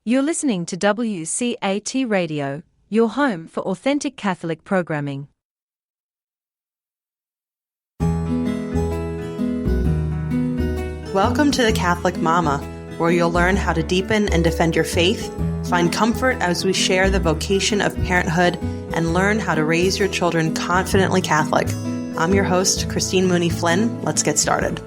You're listening to WCAT Radio, your home for authentic Catholic programming. Welcome to the Catholic Mama, where you'll learn how to deepen and defend your faith, find comfort as we share the vocation of parenthood, and learn how to raise your children confidently Catholic. I'm your host, Christine Mooney Flynn. Let's get started.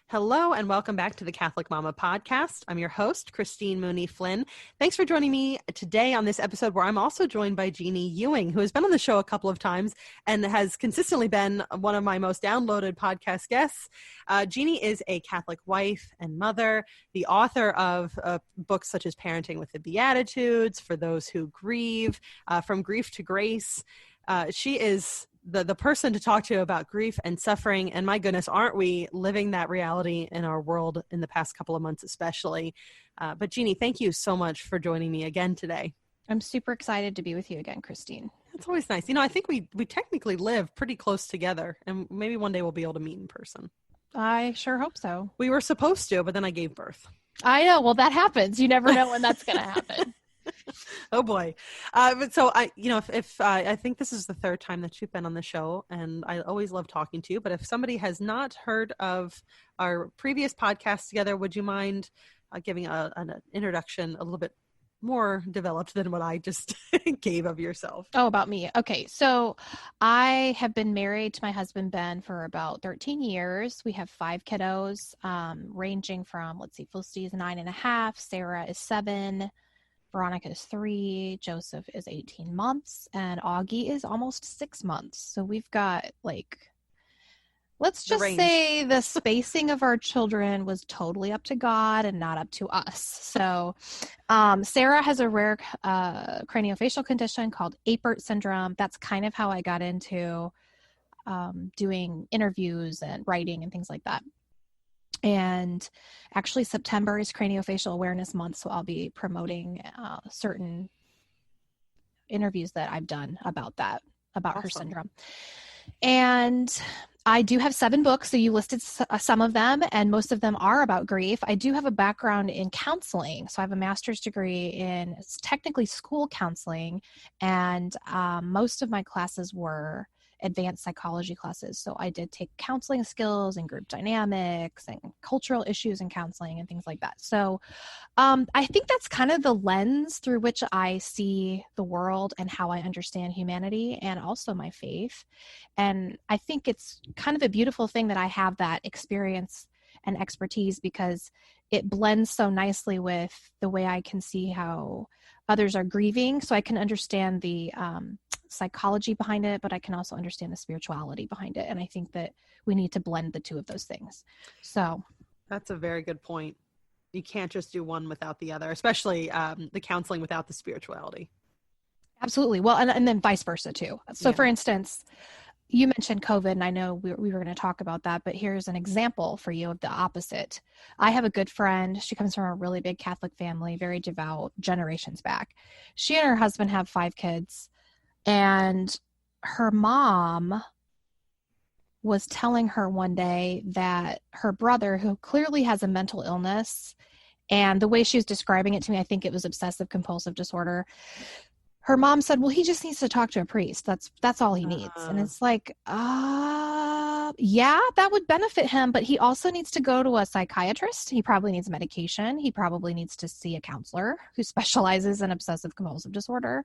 Hello and welcome back to the Catholic Mama podcast. I'm your host, Christine Mooney Flynn. Thanks for joining me today on this episode where I'm also joined by Jeannie Ewing, who has been on the show a couple of times and has consistently been one of my most downloaded podcast guests. Jeannie is a Catholic wife and mother, the author of books such as Parenting with the Beatitudes, For Those Who Grieve, From Grief to Grace. She is the person to talk to about grief and suffering. And my goodness, aren't we living that reality in our world in the past couple of months, especially. But Jeannie, thank you so much for joining me again today. I'm super excited to be with you again, Christine. It's always nice. You know, I think we technically live pretty close together, and maybe one day we'll be able to meet in person. I sure hope so. We were supposed to, but then I gave birth. I know. Well, that happens. You never know when that's going to happen. Oh boy. But so I think this is the third time that you've been on the show, and I always love talking to you, but if somebody has not heard of our previous podcast together, would you mind giving an introduction a little bit more developed than what I just gave of yourself? Oh, about me. Okay. So I have been married to my husband, Ben, for about 13 years. We have 5 kiddos, ranging from, Felicity is 9.5, Sarah is 7, Veronica is 3, Joseph is 18 months, and Augie is almost 6 months. So we've got let's just say the spacing of our children was totally up to God and not up to us. So Sarah has a rare craniofacial condition called Apert syndrome. That's kind of how I got into doing interviews and writing and things like that. And actually September is Craniofacial Awareness Month, so I'll be promoting certain interviews that I've done about that, about her syndrome. And I do have 7 books, so you listed some of them, and most of them are about grief. I do have a background in counseling, so I have a master's degree in technically school counseling, and most of my classes were advanced psychology classes. So I did take counseling skills and group dynamics and cultural issues in counseling and things like that. So I think that's kind of the lens through which I see the world and how I understand humanity and also my faith. And I think it's kind of a beautiful thing that I have that experience and expertise, because it blends so nicely with the way I can see how others are grieving. So I can understand the psychology behind it, but I can also understand the spirituality behind it. And I think that we need to blend the two of those things. So that's a very good point. You can't just do one without the other, especially the counseling without the spirituality. Absolutely. Well, and then vice versa too. So for instance, you mentioned COVID, and I know we were going to talk about that, but here's an example for you of the opposite. I have a good friend. She comes from a really big Catholic family, very devout, generations back. She and her husband have 5 kids. And her mom was telling her one day that her brother, who clearly has a mental illness, and the way she was describing it to me, I think it was obsessive compulsive disorder. Her mom said, well, he just needs to talk to a priest. That's all he needs. And it's like, yeah, that would benefit him, but he also needs to go to a psychiatrist. He probably needs medication. He probably needs to see a counselor who specializes in obsessive compulsive disorder.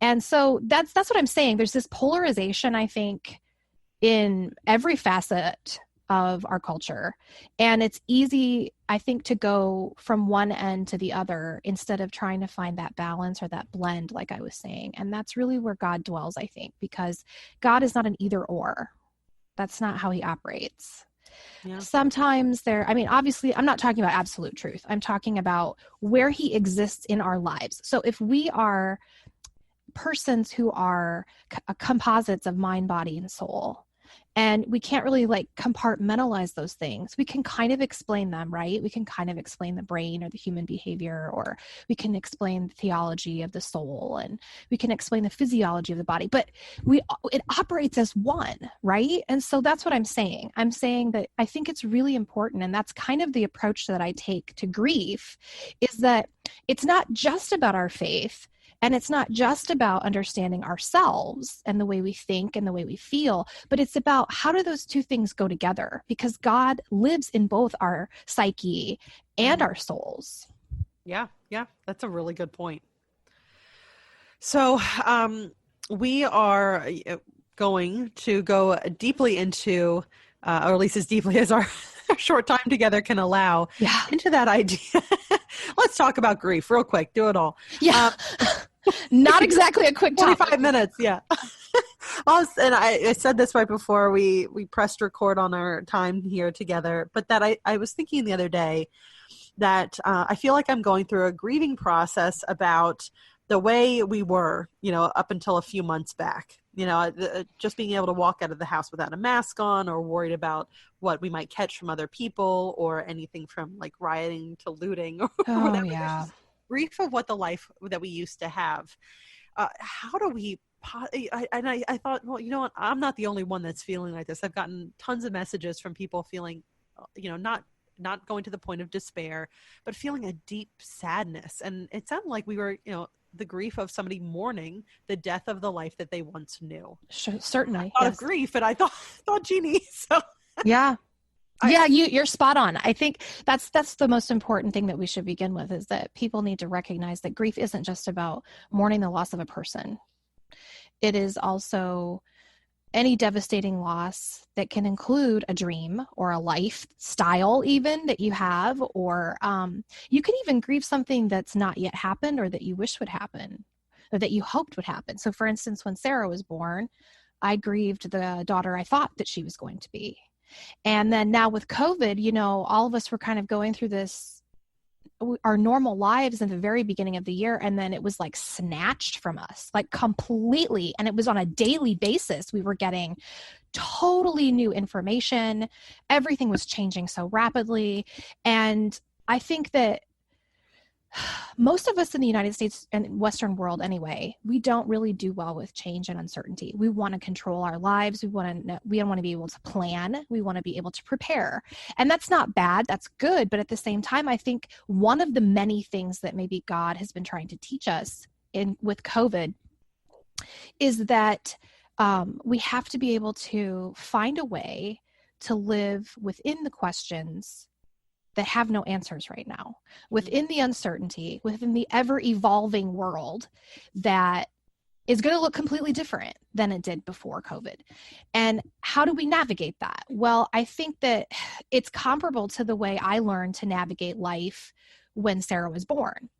And so that's what I'm saying. There's this polarization, I think, in every facet of our culture. And it's easy, I think, to go from one end to the other instead of trying to find that balance or that blend, like I was saying. And that's really where God dwells, I think, because God is not an either or. That's not how he operates. Yeah. Sometimes obviously, I'm not talking about absolute truth. I'm talking about where he exists in our lives. So if we are persons who are composites of mind, body, and soul, And we can't really like compartmentalize those things. We can kind of explain them, right? We can kind of explain the brain or the human behavior, or we can explain the theology of the soul, and we can explain the physiology of the body, but it operates as one, right? And so that's what I'm saying. I'm saying that I think it's really important, and that's kind of the approach that I take to grief, is that it's not just about our faith, and it's not just about understanding ourselves and the way we think and the way we feel, but it's about how do those two things go together? Because God lives in both our psyche and our souls. Yeah, that's a really good point. So we are going to go deeply into, or at least as deeply as our short time together can allow, into that idea. Let's talk about grief real quick. Do it all. Yeah. Not exactly a quick 25 minutes. Yeah. And I said this right before we pressed record on our time here together, but that I was thinking the other day that I feel like I'm going through a grieving process about the way we were, up until a few months back, just being able to walk out of the house without a mask on, or worried about what we might catch from other people, or anything from like rioting to looting or whatever. Yeah. Grief of what the life that we used to have. How do we, I thought, well, you know what? I'm not the only one that's feeling like this. I've gotten tons of messages from people feeling, not going to the point of despair, but feeling a deep sadness. And it sounded like we were, the grief of somebody mourning the death of the life that they once knew. Sure, certainly. I thought of grief, and I thought Jeannie. So yeah. Yeah, you're spot on. I think that's the most important thing that we should begin with, is that people need to recognize that grief isn't just about mourning the loss of a person. It is also any devastating loss that can include a dream or a lifestyle even that you have, or you can even grieve something that's not yet happened, or that you wish would happen, or that you hoped would happen. So for instance, when Sarah was born, I grieved the daughter I thought that she was going to be. And then now with COVID, all of us were kind of going through our normal lives in the very beginning of the year. And then it was like snatched from us, like completely. And it was on a daily basis. We were getting totally new information. Everything was changing so rapidly. And I think that most of us in the United States and Western world anyway, we don't really do well with change and uncertainty. We want to control our lives. We want to be able to plan. We want to be able to prepare. And that's not bad. That's good. But at the same time, I think one of the many things that maybe God has been trying to teach us with COVID is that we have to be able to find a way to live within the questions that have no answers right now, within the uncertainty, within the ever-evolving world that is going to look completely different than it did before COVID. And how do we navigate that? Well, I think that it's comparable to the way I learned to navigate life when Sarah was born.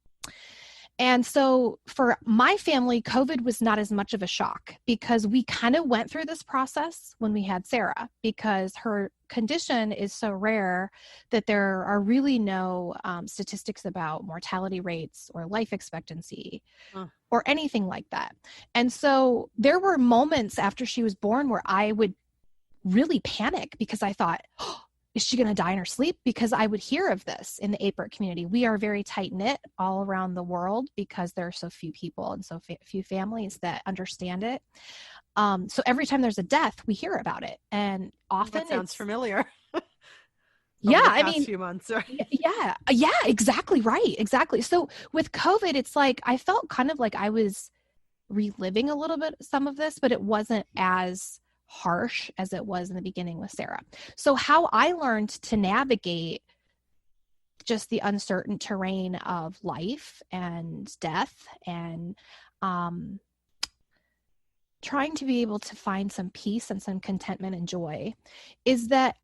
And so for my family, COVID was not as much of a shock, because we kind of went through this process when we had Sarah, because her condition is so rare that there are really no statistics about mortality rates or life expectancy or anything like that. And so there were moments after she was born where I would really panic, because I thought, is she going to die in her sleep? Because I would hear of this in the APRIC community. We are very tight-knit all around the world because there are so few people and so few families that understand it. So every time there's a death, we hear about it. And often that sounds familiar. Yeah, I mean, few months, right? Yeah, exactly right. Exactly. So with COVID, it's like I felt kind of like I was reliving a little bit some of this, but it wasn't as harsh as it was in the beginning with Sarah. So how I learned to navigate just the uncertain terrain of life and death, and trying to be able to find some peace and some contentment and joy, is that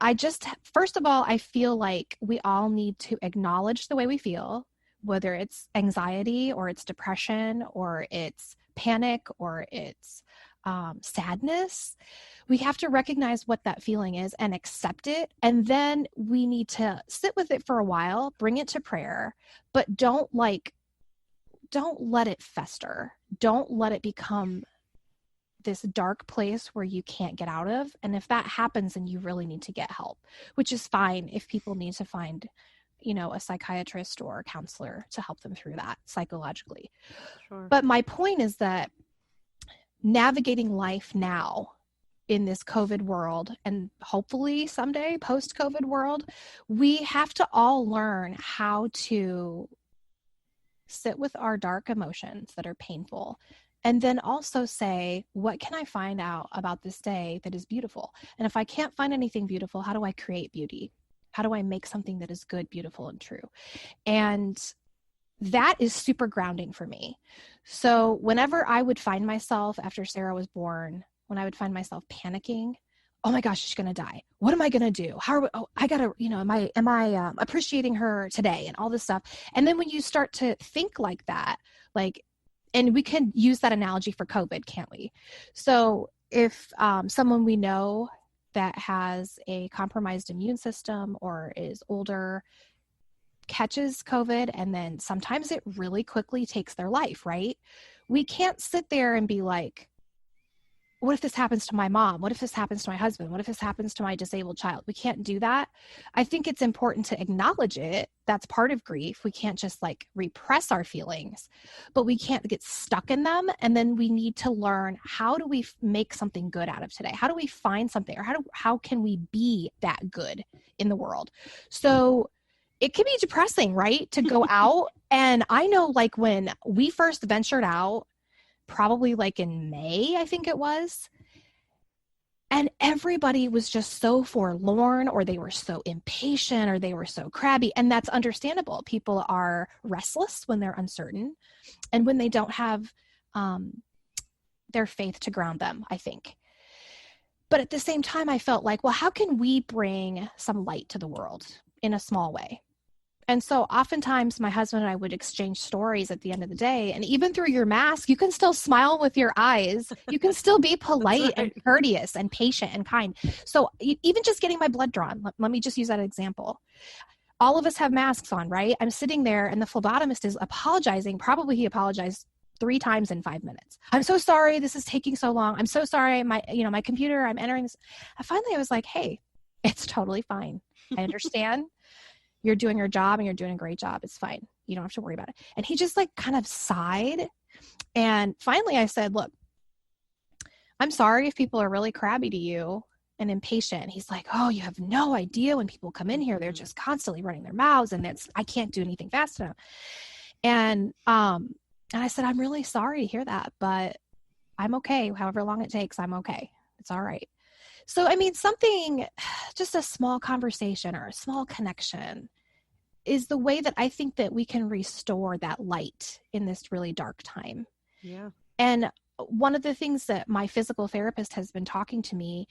first of all, I feel like we all need to acknowledge the way we feel, whether it's anxiety or it's depression or it's panic or it's sadness. We have to recognize what that feeling is and accept it. And then we need to sit with it for a while, bring it to prayer, but don't let it fester. Don't let it become this dark place where you can't get out of. And if that happens, then you really need to get help, which is fine if people need to find, a psychiatrist or a counselor to help them through that psychologically. Sure. But my point is that navigating life now in this COVID world, and hopefully someday post-COVID world, we have to all learn how to sit with our dark emotions that are painful, and then also say, what can I find out about this day that is beautiful? And if I can't find anything beautiful, how do I create beauty? How do I make something that is good, beautiful, and true? And that is super grounding for me. So whenever I would find myself after Sarah was born, when I would find myself panicking, oh my gosh, she's going to die. What am I going to do? I got to, am I appreciating her today and all this stuff. And then when you start to think like that, and we can use that analogy for COVID, can't we? So if someone we know that has a compromised immune system or is older catches COVID, and then sometimes it really quickly takes their life, right? We can't sit there and be like, what if this happens to my mom? What if this happens to my husband? What if this happens to my disabled child? We can't do that. I think it's important to acknowledge it. That's part of grief. We can't just repress our feelings, but we can't get stuck in them. And then we need to learn, how do we make something good out of today? How do we find something, or how can we be that good in the world? So it can be depressing, right? To go out. And I know when we first ventured out, probably in May, I think it was. And everybody was just so forlorn, or they were so impatient, or they were so crabby. And that's understandable. People are restless when they're uncertain and when they don't have their faith to ground them, I think. But at the same time, I felt well, how can we bring some light to the world in a small way? And so oftentimes my husband and I would exchange stories at the end of the day. And even through your mask, you can still smile with your eyes. You can still be polite and courteous and patient and kind. So even just getting my blood drawn, let me just use that example. All of us have masks on, right? I'm sitting there and the phlebotomist is apologizing. Probably he apologized 3 times in 5 minutes. I'm so sorry. This is taking so long. I'm so sorry. My computer, I'm entering this. Finally, I was like, hey, it's totally fine. I understand. You're doing your job and you're doing a great job. It's fine. You don't have to worry about it. And he just kind of sighed. And finally I said, look, I'm sorry if people are really crabby to you and impatient. He's like, oh, you have no idea when people come in here, they're just constantly running their mouths and I can't do anything fast enough. And I said, I'm really sorry to hear that, but I'm okay. However long it takes, I'm okay. It's all right. So, something, just a small conversation or a small connection is the way that I think that we can restore that light in this really dark time. Yeah. And one of the things that my physical therapist has been talking to me,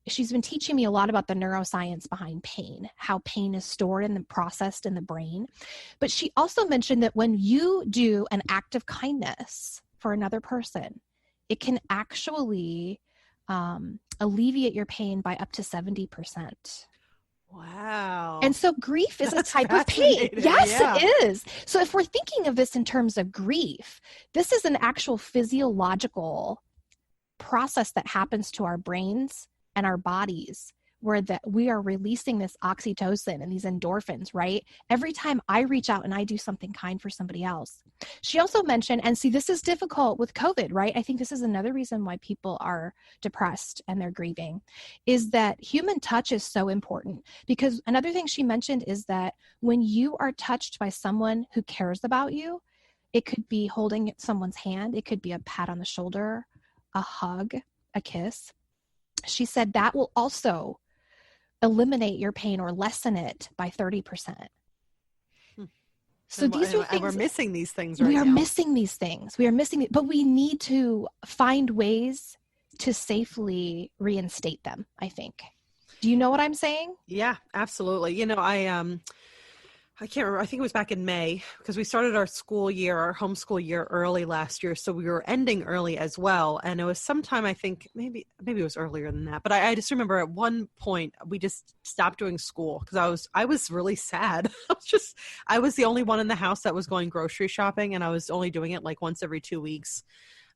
she's been teaching me a lot about the neuroscience behind pain, how pain is stored and processed in the brain. But she also mentioned that when you do an act of kindness for another person, it can actually alleviate your pain by up to 70%. Wow. And so grief is a type of pain. Yes, yeah. It is. So if we're thinking of this in terms of grief, this is an actual physiological process that happens to our brains and our bodies, where that we are releasing this oxytocin and these endorphins, right? Every time I reach out and I do something kind for somebody else. She also mentioned, and see, this is difficult with COVID, right? I think this is another reason why people are depressed and they're grieving, is that human touch is so important. Because another thing she mentioned is that when you are touched by someone who cares about you, it could be holding someone's hand, it could be a pat on the shoulder, a hug, a kiss. She said that will also eliminate your pain or lessen it by 30%. So these are things. We're missing these things right now. We are missing these things. But we need to find ways to safely reinstate them, I think. Do you know what I'm saying? Yeah, absolutely. I can't remember. I think it was back in May, because we started our homeschool year early last year. So we were ending early as well. And it was sometime, I think maybe it was earlier than that. But I just remember at one point we just stopped doing school because I was really sad. I was the only one in the house that was going grocery shopping, and I was only doing it once every 2 weeks.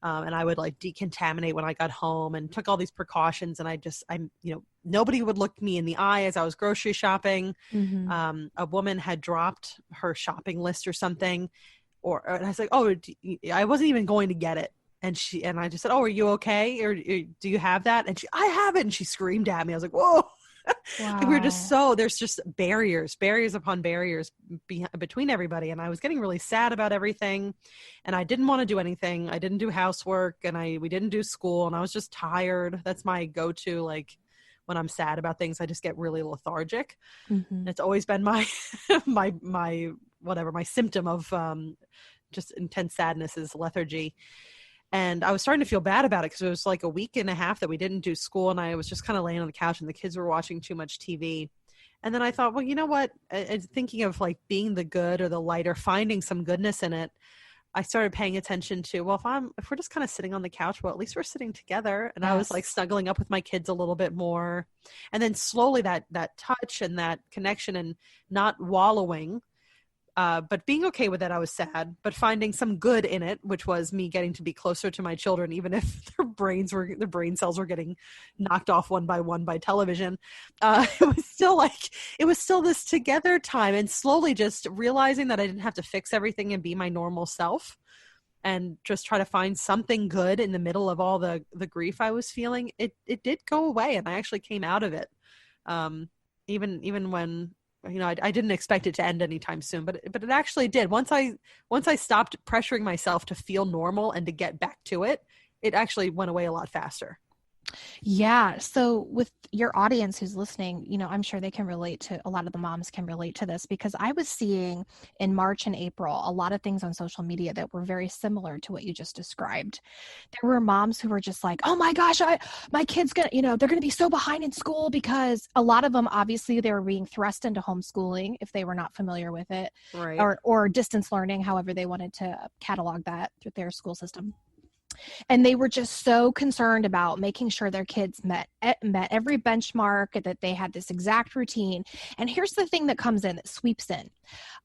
And I would like decontaminate when I got home and took all these precautions. And nobody would look me in the eye as I was grocery shopping. Mm-hmm. A woman had dropped her shopping list or something, and I was like, oh, I wasn't even going to get it. And I just said, oh, are you okay? Or do you have that? And I have it. And she screamed at me. I was like, whoa. Wow. Like there's just barriers upon barriers between everybody. And I was getting really sad about everything. And I didn't want to do anything. I didn't do housework and we didn't do school. And I was just tired. That's my go-to. Like when I'm sad about things, I just get really lethargic. Mm-hmm. It's always been my, my symptom of just intense sadness is lethargy. And I was starting to feel bad about it because it was like a week and a half that we didn't do school. And I was just kind of laying on the couch and the kids were watching too much TV. And then I thought, well, you know what? Thinking of like being the good or the light or finding some goodness in it, I started paying attention to, well, if we're just kind of sitting on the couch, well, at least we're sitting together. And yes. I was like snuggling up with my kids a little bit more. And then slowly that touch and that connection and not wallowing, but being okay with it. I was sad, but finding some good in it, which was me getting to be closer to my children, even if their brain cells were getting knocked off one by television. It was still this together time, and slowly just realizing that I didn't have to fix everything and be my normal self and just try to find something good in the middle of all the grief I was feeling. It did go away, and I actually came out of it. Even when, I didn't expect it to end anytime soon, but it actually did. Once I stopped pressuring myself to feel normal and to get back to it, it actually went away a lot faster. Yeah. So with your audience who's listening, I'm sure a lot of the moms can relate to this, because I was seeing in March and April, a lot of things on social media that were very similar to what you just described. There were moms who were just like, oh my gosh, my kid's they're going to be so behind in school, because a lot of them, obviously they were being thrust into homeschooling if they were not familiar with it, right. or distance learning, however they wanted to catalog that through their school system. And they were just so concerned about making sure their kids met every benchmark, that they had this exact routine. And here's the thing that comes in, that sweeps in.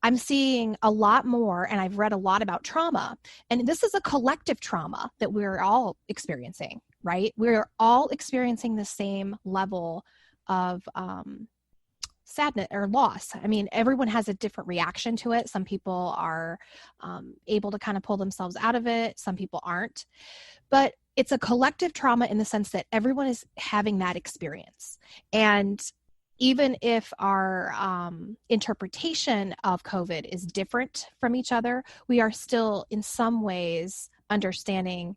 I'm seeing a lot more, and I've read a lot about trauma. And this is a collective trauma that we're all experiencing, right? We're all experiencing the same level of sadness or loss. I mean, everyone has a different reaction to it. Some people are able to kind of pull themselves out of it. Some people aren't. But it's a collective trauma in the sense that everyone is having that experience. And even if our interpretation of COVID is different from each other, we are still in some ways understanding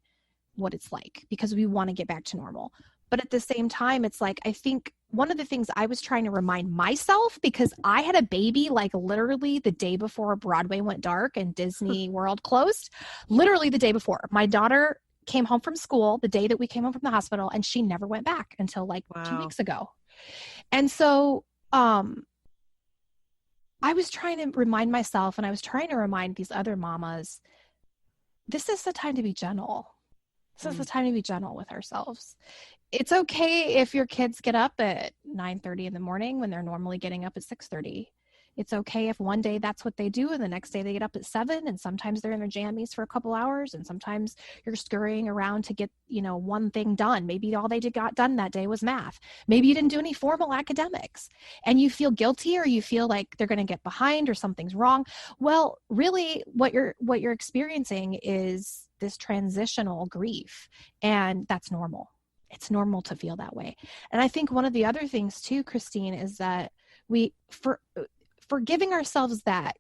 what it's like, because we want to get back to normal. But at the same time, it's like, I think one of the things I was trying to remind myself, because I had a baby like literally the day before Broadway went dark and Disney World closed, literally the day before. My daughter came home from school the day that we came home from the hospital, and she never went back until like 2 weeks ago. And so I was trying to remind myself, and I was trying to remind these other mamas, this is the time to be gentle. This is the time to be gentle with ourselves. It's okay if your kids get up at 9:30 in the morning when they're normally getting up at 6:30. It's okay if one day that's what they do and the next day they get up at 7, and sometimes they're in their jammies for a couple hours, and sometimes you're scurrying around to get, one thing done. Maybe all they got done that day was math. Maybe you didn't do any formal academics and you feel guilty, or you feel like they're going to get behind or something's wrong. Well, really what you're experiencing is this transitional grief, and that's normal. It's normal to feel that way. And I think one of the other things too, Christine, is that for giving ourselves that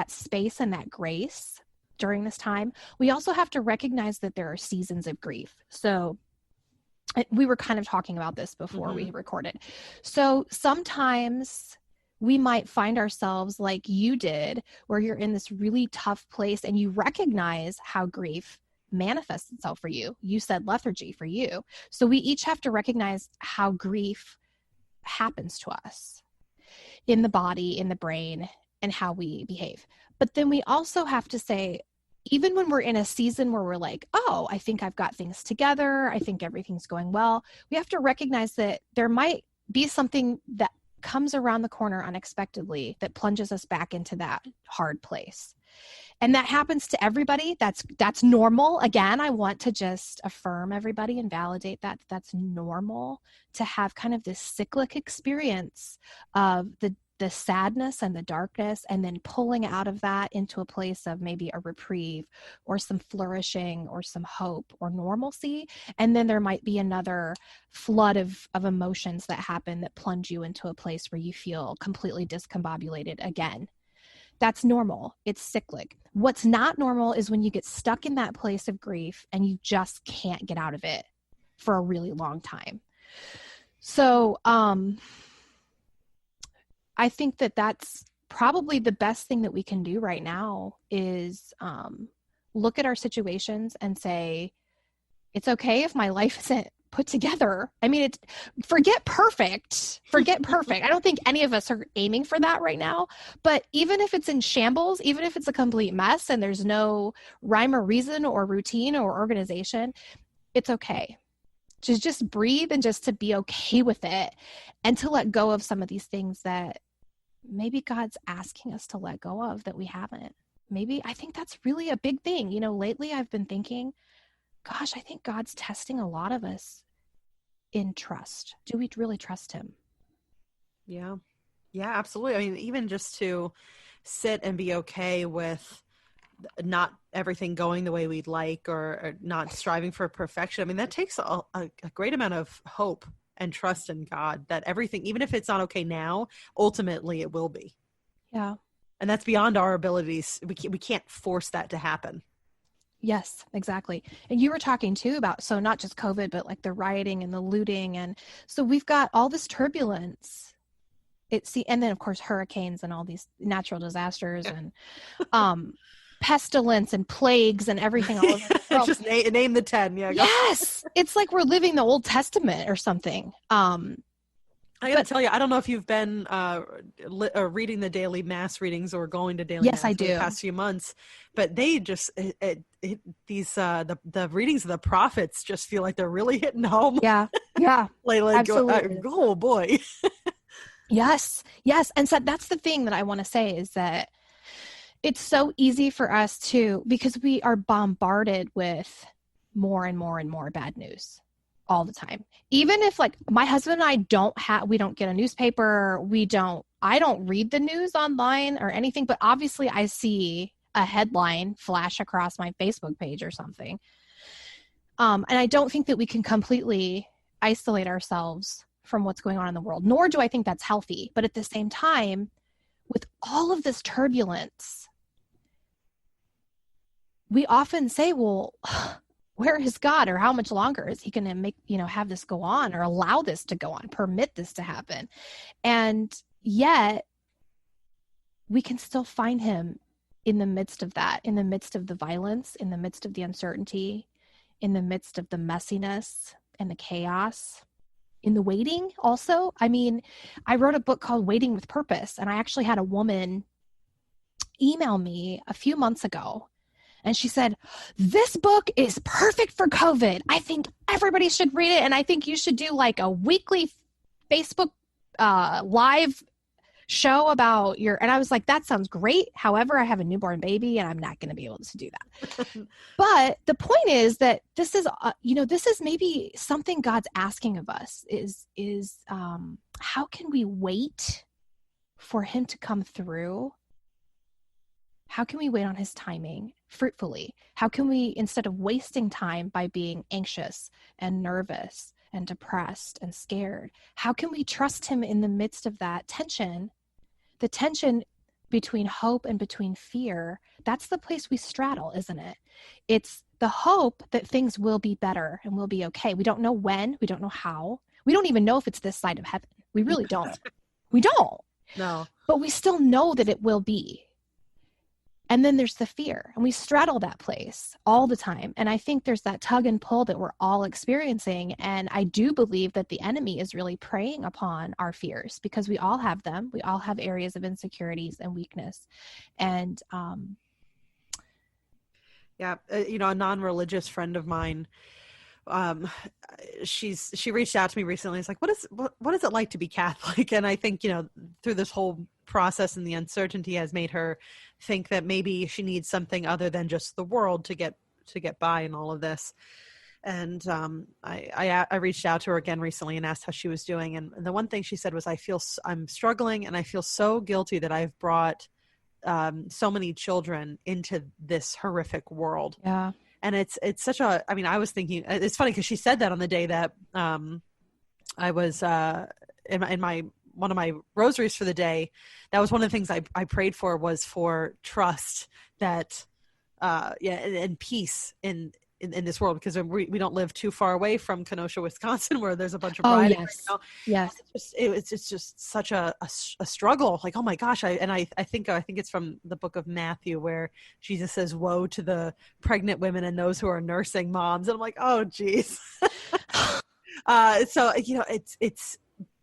space and that grace during this time, we also have to recognize that there are seasons of grief. So we were kind of talking about this before we recorded. So sometimes we might find ourselves like you did, where you're in this really tough place and you recognize how grief manifests itself for you. You said lethargy for you. So we each have to recognize how grief happens to us in the body, in the brain, and how we behave. But then we also have to say, even when we're in a season where we're like, oh, I think I've got things together, I think everything's going well, we have to recognize that there might be something that comes around the corner unexpectedly that plunges us back into that hard place. And that happens to everybody. That's normal. Again, I want to just affirm everybody and validate that that's normal to have kind of this cyclic experience of the sadness and the darkness, and then pulling out of that into a place of maybe a reprieve or some flourishing or some hope or normalcy. And then there might be another flood of emotions that happen that plunge you into a place where you feel completely discombobulated again. That's normal. It's cyclic. What's not normal is when you get stuck in that place of grief and you just can't get out of it for a really long time. So, I think that that's probably the best thing that we can do right now is look at our situations and say, it's okay if my life isn't put together. I mean, forget perfect. I don't think any of us are aiming for that right now. But even if it's in shambles, even if it's a complete mess and there's no rhyme or reason or routine or organization, it's okay. To just breathe and just to be okay with it and to let go of some of these things that maybe God's asking us to let go of that we haven't. Maybe I think that's really a big thing. You know, lately I've been thinking, gosh, I think God's testing a lot of us in trust. Do we really trust him? Yeah. Yeah, absolutely. I mean, even just to sit and be okay with not everything going the way we'd like or not striving for perfection. I mean, that takes a great amount of hope and trust in God that everything, even if it's not okay now, ultimately it will be. Yeah. And that's beyond our abilities. We can't force that to happen. Yes, exactly. And you were talking too about, so not just COVID, but like the rioting and the looting. And so we've got all this turbulence. And then of course, hurricanes and all these natural disasters and pestilence and plagues and everything all over the world. Just name the 10. Yeah. Yes. It's like we're living the Old Testament or something. I gotta tell you, I don't know if you've been reading the daily mass readings or going to daily mass I for do. the past few months, but they just the readings of the prophets just feel like they're really hitting home. Yeah, like absolutely. Oh boy. Yes, and so that's the thing that I want to say is that it's so easy for us to, because we are bombarded with more and more and more bad news all the time. Even if like my husband and I we don't get a newspaper, I don't read the news online or anything, but obviously I see a headline flash across my Facebook page or something. And I don't think that we can completely isolate ourselves from what's going on in the world, nor do I think that's healthy. But at the same time, with all of this turbulence, we often say, well, where is God, or how much longer is he going to make, have this go on or allow this to go on, permit this to happen? And yet we can still find him in the midst of that, in the midst of the violence, in the midst of the uncertainty, in the midst of the messiness and the chaos, in the waiting also. I mean, I wrote a book called Waiting with Purpose, and I actually had a woman email me a few months ago. And she said, this book is perfect for COVID. I think everybody should read it. And I think you should do like a weekly Facebook live show about and I was like, that sounds great. However, I have a newborn baby and I'm not going to be able to do that. But the point is that this is, this is maybe something God's asking of us is how can we wait for him to come through? How can we wait on his timing fruitfully? How can we, instead of wasting time by being anxious and nervous and depressed and scared, how can we trust him in the midst of that tension? The tension between hope and between fear, that's the place we straddle, isn't it? It's the hope that things will be better and will be okay. We don't know when, we don't know how. We don't even know if it's this side of heaven. We really don't. We don't. No. But we still know that it will be. And then there's the fear, and we straddle that place all the time. And I think there's that tug and pull that we're all experiencing. And I do believe that the enemy is really preying upon our fears, because we all have them. We all have areas of insecurities and weakness. And, yeah, a non-religious friend of mine, she reached out to me recently. It's like, what is it like to be Catholic? And I think, through this whole process and the uncertainty has made her think that maybe she needs something other than just the world to get by in all of this. And I reached out to her again recently and asked how she was doing. And the one thing she said was, I'm struggling and I feel so guilty that I've brought so many children into this horrific world. Yeah. And it's such a, I mean, I was thinking, it's funny because she said that on the day that I was in my one of my rosaries for the day. That was one of the things I prayed for, was for trust that, and peace in this world, because we don't live too far away from Kenosha, Wisconsin, where there's a bunch of rioting right now. Yes. It's just such a struggle. Like, oh my gosh. I think it's from the book of Matthew, where Jesus says, woe to the pregnant women and those who are nursing moms. And I'm like, oh geez. So,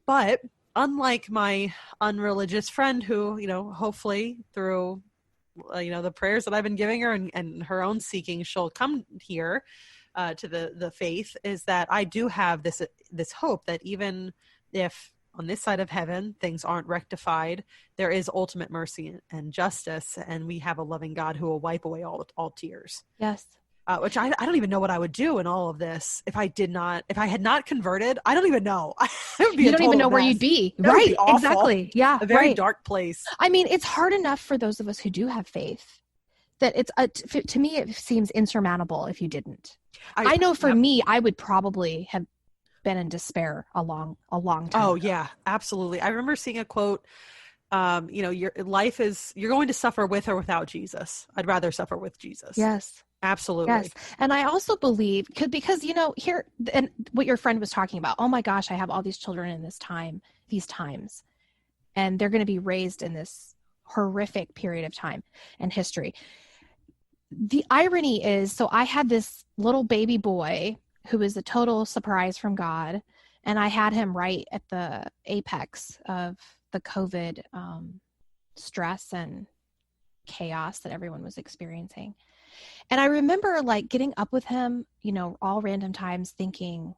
but unlike my unreligious friend who, hopefully through the prayers that I've been giving her and her own seeking, she'll come here to the faith, is that I do have this hope that even if on this side of heaven things aren't rectified, there is ultimate mercy and justice, and we have a loving God who will wipe away all tears. Yes. Which I don't even know what I would do in all of this if I had not converted. I don't even know. You don't even know where you'd be. Right. Exactly. Yeah. A very dark place. I mean, it's hard enough for those of us who do have faith that to me, it seems insurmountable if you didn't. I know for me, I would probably have been in despair a long time ago. Yeah, absolutely. I remember seeing a quote, your life is, you're going to suffer with or without Jesus. I'd rather suffer with Jesus. Yes. Absolutely. Yes. And I also believe because here, and what your friend was talking about, oh my gosh, I have all these children in these times, and they're going to be raised in this horrific period of time and history. The irony is, so I had this little baby boy who was a total surprise from God. And I had him right at the apex of the COVID stress and chaos that everyone was experiencing. And I remember getting up with him, all random times, thinking,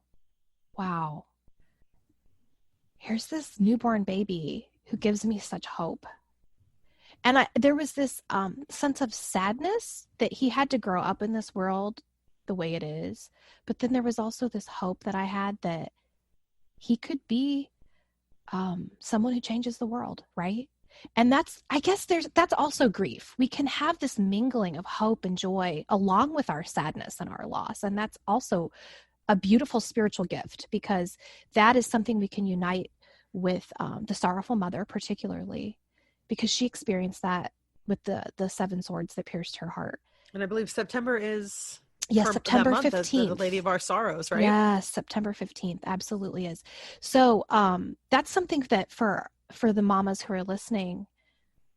wow, here's this newborn baby who gives me such hope. And there was this sense of sadness that he had to grow up in this world the way it is. But then there was also this hope that I had that he could be someone who changes the world, right? And that's also grief. We can have this mingling of hope and joy along with our sadness and our loss. And that's also a beautiful spiritual gift, because that is something we can unite with the sorrowful mother, particularly because she experienced that with the 7 swords that pierced her heart. And I believe September is... Yes, September 15th. The Lady of Our Sorrows, right? Yes, September 15th. Absolutely is. So that's something that for the mamas who are listening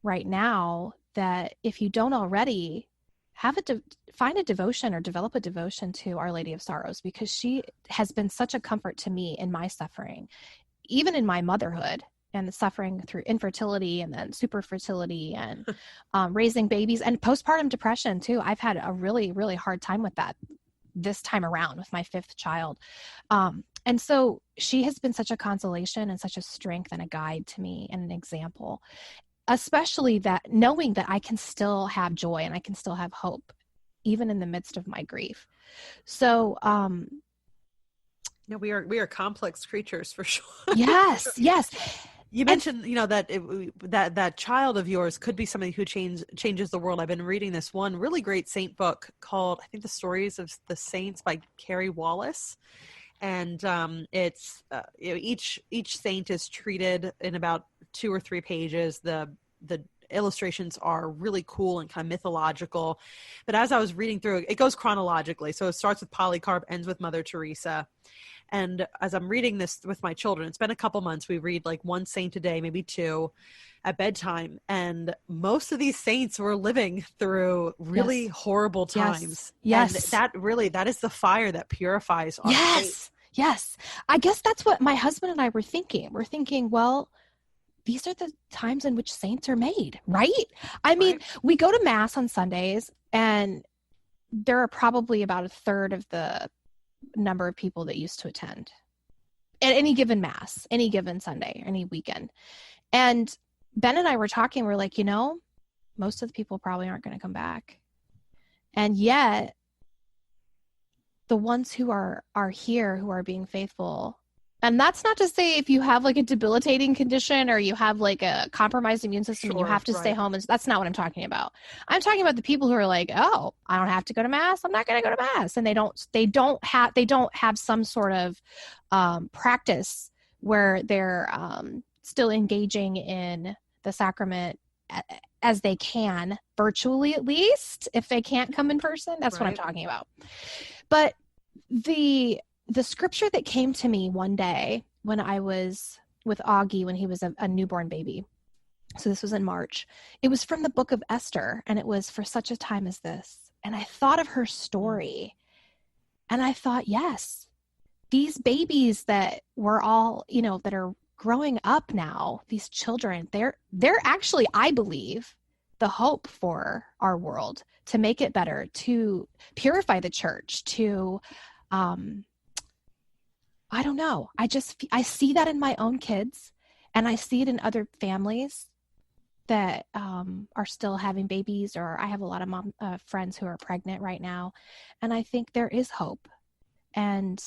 right now, that if you don't already, find a devotion or develop a devotion to Our Lady of Sorrows, because she has been such a comfort to me in my suffering, even in my motherhood and the suffering through infertility and then superfertility and raising babies and postpartum depression too. I've had a really, really hard time with that this time around with my 5th child. And so she has been such a consolation and such a strength and a guide to me and an example, especially that knowing that I can still have joy and I can still have hope, even in the midst of my grief. So, we are complex creatures for sure. Yes. Yes. You mentioned, that child of yours could be somebody who changes the world. I've been reading this one really great saint book called, I think, The Stories of the Saints by Carrie Wallace. And it's each saint is treated in about 2 or 3 pages. The illustrations are really cool and kind of mythological. But as I was reading through, it goes chronologically. So it starts with Polycarp, ends with Mother Teresa. And as I'm reading this with my children, it's been a couple months. We read 1 saint a day, maybe 2 at bedtime. And most of these saints were living through really horrible times. Yes. And that is the fire that purifies our faith. Yes. I guess that's what my husband and I were thinking. We're thinking, well, these are the times in which saints are made, right? I mean, we go to Mass on Sundays, and there are probably about 1/3 of the number of people that used to attend at any given Mass, any given Sunday, any weekend. And Ben and I were talking, we're like, most of the people probably aren't going to come back. And yet the ones who are here, who are being faithful. And that's not to say if you have like a debilitating condition or you have like a compromised immune system and you have to stay home. And that's not what I'm talking about. I'm talking about the people who are like, oh, I don't have to go to mass. I'm not going to go to mass. And they don't have some sort of practice where they're still engaging in the sacrament as they can, virtually at least, if they can't come in person. That's what I'm talking about. But the scripture that came to me one day when I was with Augie when he was a newborn baby, so this was in March, it was from the book of Esther, and it was for such a time as this. And I thought of her story, and I thought, yes, these babies that we're all, that are growing up now, these children, they're actually, I believe, the hope for our world, to make it better, to purify the church, to I don't know. I see that in my own kids, and I see it in other families that are still having babies, or I have a lot of friends who are pregnant right now. And I think there is hope. And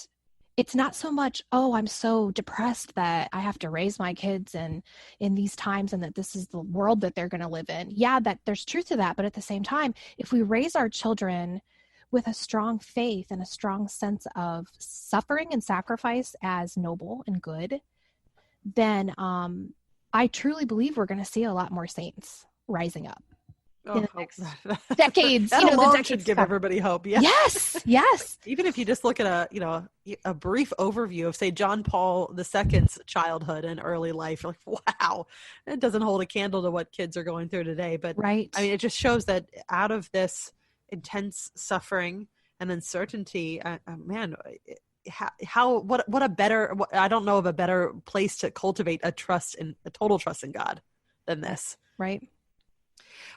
it's not so much, oh, I'm so depressed that I have to raise my kids in these times and that this is the world that they're going to live in. Yeah, that there's truth to that. But at the same time, if we raise our children with a strong faith and a strong sense of suffering and sacrifice as noble and good, then I truly believe we're going to see a lot more saints rising up in the next decades. That alone should give everybody hope. Yeah. Yes. Even if you just look at a brief overview of, say, John Paul II's childhood and early life, you're like, wow, it doesn't hold a candle to what kids are going through today. But right. I mean, it just shows that out of this intense suffering and uncertainty, man, what a better, I don't know of a better place to cultivate a total trust in God than this. Right.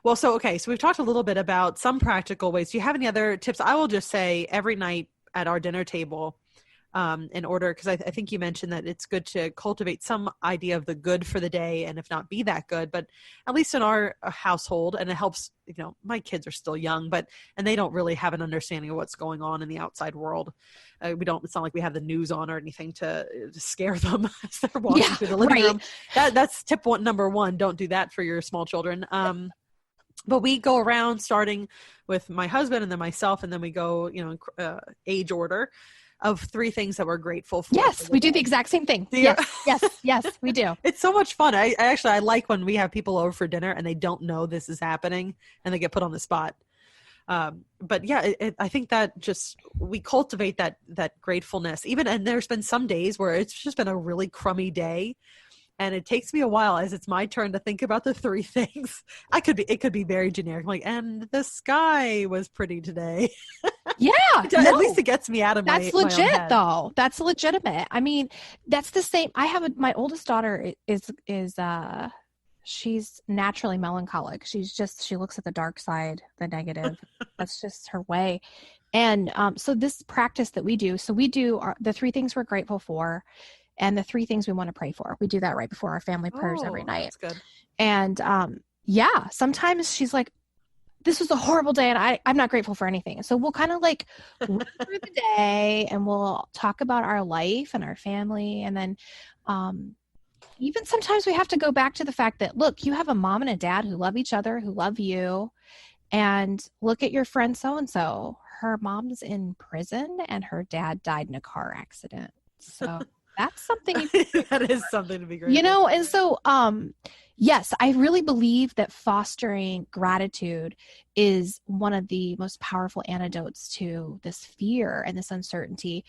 Well, so we've talked a little bit about some practical ways. Do you have any other tips? I will just say every night at our dinner table, in order, because I think you mentioned that it's good to cultivate some idea of the good for the day, and if not be that good, but at least in our household, and it helps, my kids are still young, and they don't really have an understanding of what's going on in the outside world. It's not like we have the news on or anything to scare them as they're walking through the living room. That's tip number one. Don't do that for your small children. But we go around starting with my husband and then myself, and then we go, age order of 3 things that we're grateful for. Yes, we do the exact same thing. Yes, we do. It's so much fun. I like when we have people over for dinner and they don't know this is happening and they get put on the spot. But yeah, I think that we cultivate that gratefulness and there's been some days where it's just been a really crummy day. And it takes me a while as it's my turn to think about the 3 things. It could be very generic, like, and the sky was pretty today. Yeah. At least it gets me out of That's my legit, own head. though. That's legitimate. I mean, that's the same. I have my oldest daughter is she's naturally melancholic. She looks at the dark side, the negative. That's just her way. And so this practice that we do the 3 things we're grateful for, and the 3 things we want to pray for. We do that right before our family prayers every night. That's good. And sometimes she's like, this was a horrible day and I'm not grateful for anything. So we'll kind of like run through the day and we'll talk about our life and our family. And then even sometimes we have to go back to the fact that, look, you have a mom and a dad who love each other, who love you. And look at your friend so-and-so. Her mom's in prison and her dad died in a car accident. So that's something. That is something to be grateful for. And so, yes, I really believe that fostering gratitude is one of the most powerful antidotes to this fear and this uncertainty,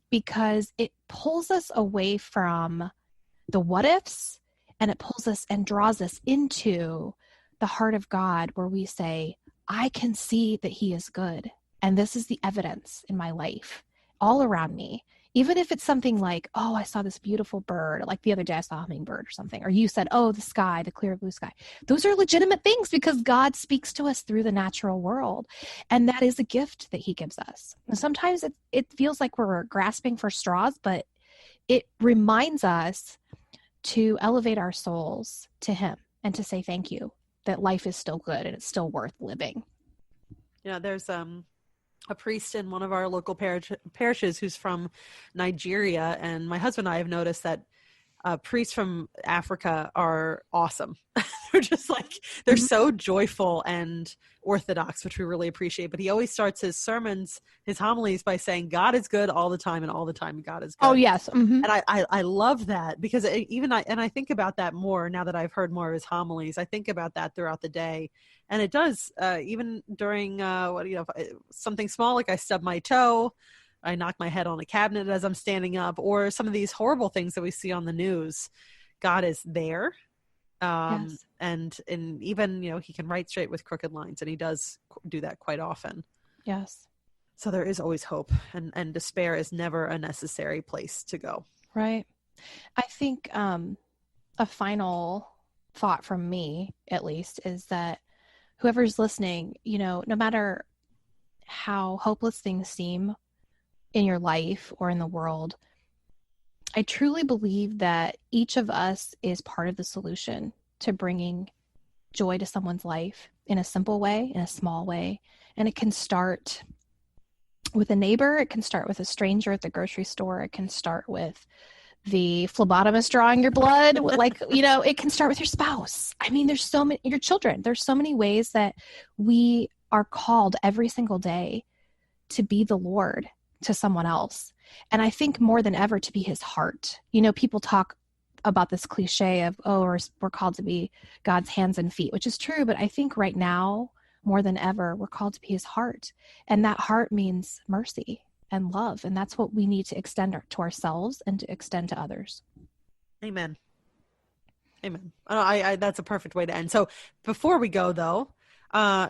because it pulls us away from the what ifs, and it pulls us and draws us into the heart of God, where we say, I can see that He is good. And this is the evidence in my life all around me. Even if it's something like, oh, I saw this beautiful bird, like the other day I saw a hummingbird or something, or you said, oh, the sky, the clear blue sky. Those are legitimate things because God speaks to us through the natural world. And that is a gift that He gives us. And sometimes it feels like we're grasping for straws, but it reminds us to elevate our souls to Him and to say thank you, that life is still good and it's still worth living. There's a priest in one of our local parishes who's from Nigeria, and my husband and I have noticed that priests from Africa are awesome. They're just like, they're so joyful and orthodox, which we really appreciate. But he always starts his sermons, his homilies, by saying, God is good all the time, and all the time God is good. Oh, yes. Mm-hmm. And I love that, because I think about that more now that I've heard more of his homilies. I think about that throughout the day. And it does, even during something small, like I stub my toe, I knock my head on a cabinet as I'm standing up, or some of these horrible things that we see on the news. God is there. Yes. And even, he can write straight with crooked lines, and he does do that quite often. Yes. So there is always hope, and despair is never a necessary place to go. Right. I think a final thought from me, at least, is that whoever's listening, no matter how hopeless things seem in your life or in the world, I truly believe that each of us is part of the solution to bringing joy to someone's life in a simple way, in a small way. And it can start with a neighbor. It can start with a stranger at the grocery store. It can start with the phlebotomist drawing your blood. It can start with your spouse. I mean, there's so many, your children. There's so many ways that we are called every single day to be the Lord to someone else. And I think more than ever to be his heart. People talk about this cliche of, we're called to be God's hands and feet, which is true. But I think right now, more than ever, we're called to be his heart. And that heart means mercy and love. And that's what we need to extend to ourselves and to extend to others. Amen. Amen. That's a perfect way to end. So before we go, though,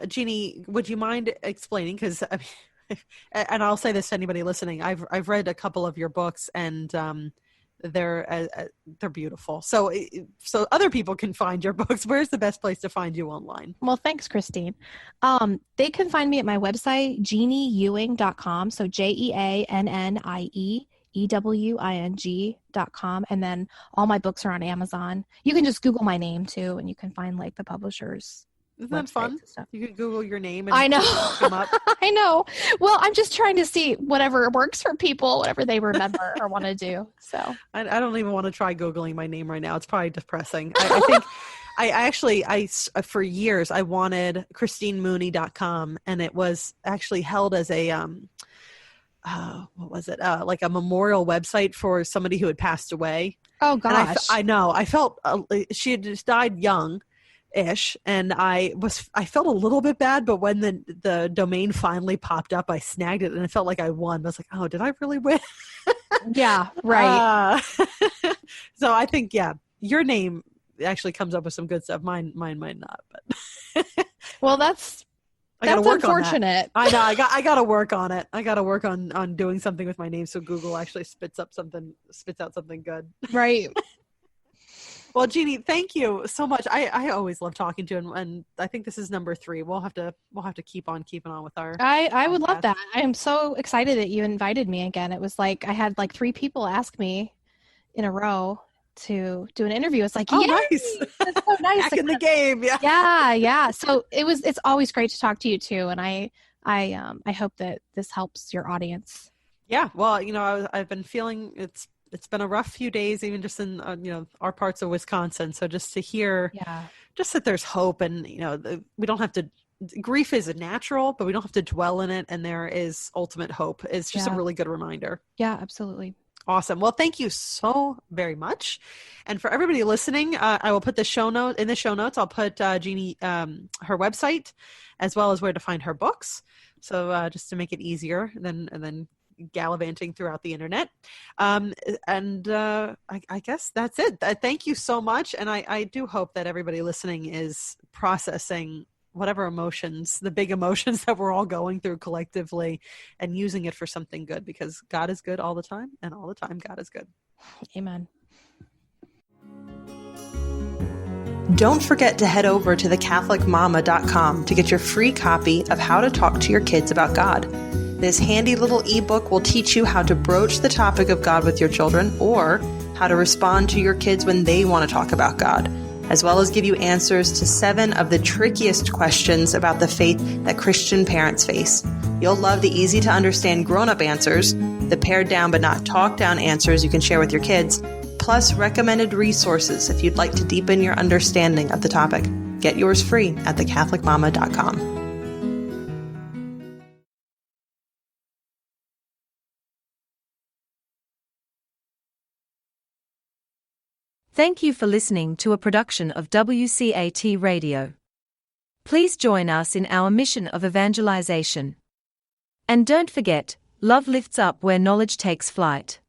Jeannie, would you mind explaining? Because and I'll say this to anybody listening, I've read a couple of your books, and they're beautiful. So other people can find your books. Where's the best place to find you online? Well, thanks, Christine. They can find me at my website, JeannieEwing.com. So JeannieEwing.com. And then all my books are on Amazon. You can just Google my name too, and you can find the publishers. Isn't that fun? You can Google your name and I know. come up. I know. Well, I'm just trying to see whatever works for people, whatever they remember or want to do. So I don't even want to try Googling my name right now. It's probably depressing. I think I for years, I wanted ChristineMooney.com, and it was actually held as a, what was it? Like a memorial website for somebody who had passed away. Oh gosh. And I know. I felt she had just died young. Ish, and I felt a little bit bad, but when the domain finally popped up, I snagged it, and I felt like I won. I was like, oh, did I really win? Yeah, right. So I think, your name actually comes up with some good stuff. Mine might not, but well, that's unfortunate. I know. I got to work on it. I got to work on doing something with my name so Google actually spits out something good. Right. Well, Jeannie, thank you so much. I always love talking to you, and I think this is number 3. We'll have to keep on keeping on with our. I would love that. I am so excited that you invited me again. It was like I had 3 people ask me in a row to do an interview. It's like, nice. That's so nice. Back in the game, yeah. So it's always great to talk to you too, and I hope that this helps your audience. Yeah. Well, I've been feeling it's been a rough few days, even just in our parts of Wisconsin. So just to hear, just that there's hope, and we don't have to. Grief is natural, but we don't have to dwell in it, and there is ultimate hope. It's just a really good reminder. Yeah, absolutely. Awesome. Well, thank you so very much. And for everybody listening, I will put in the show notes. I'll put Jeannie her website, as well as where to find her books. So just to make it easier than gallivanting throughout the internet. I guess that's it. Thank you so much. And I do hope that everybody listening is processing whatever emotions, the big emotions that we're all going through collectively, and using it for something good, because God is good all the time, and all the time God is good. Amen. Don't forget to head over to thecatholicmama.com to get your free copy of How to Talk to Your Kids About God. This handy little ebook will teach you how to broach the topic of God with your children, or how to respond to your kids when they want to talk about God. as well as give you answers to 7 of the trickiest questions about the faith that Christian parents face. You'll love the easy-to-understand grown-up answers, the pared-down but not talked-down answers you can share with your kids, plus recommended resources if you'd like to deepen your understanding of the topic. Get yours free at thecatholicmama.com. Thank you for listening to a production of WCAT Radio. Please join us in our mission of evangelization. And don't forget, love lifts up where knowledge takes flight.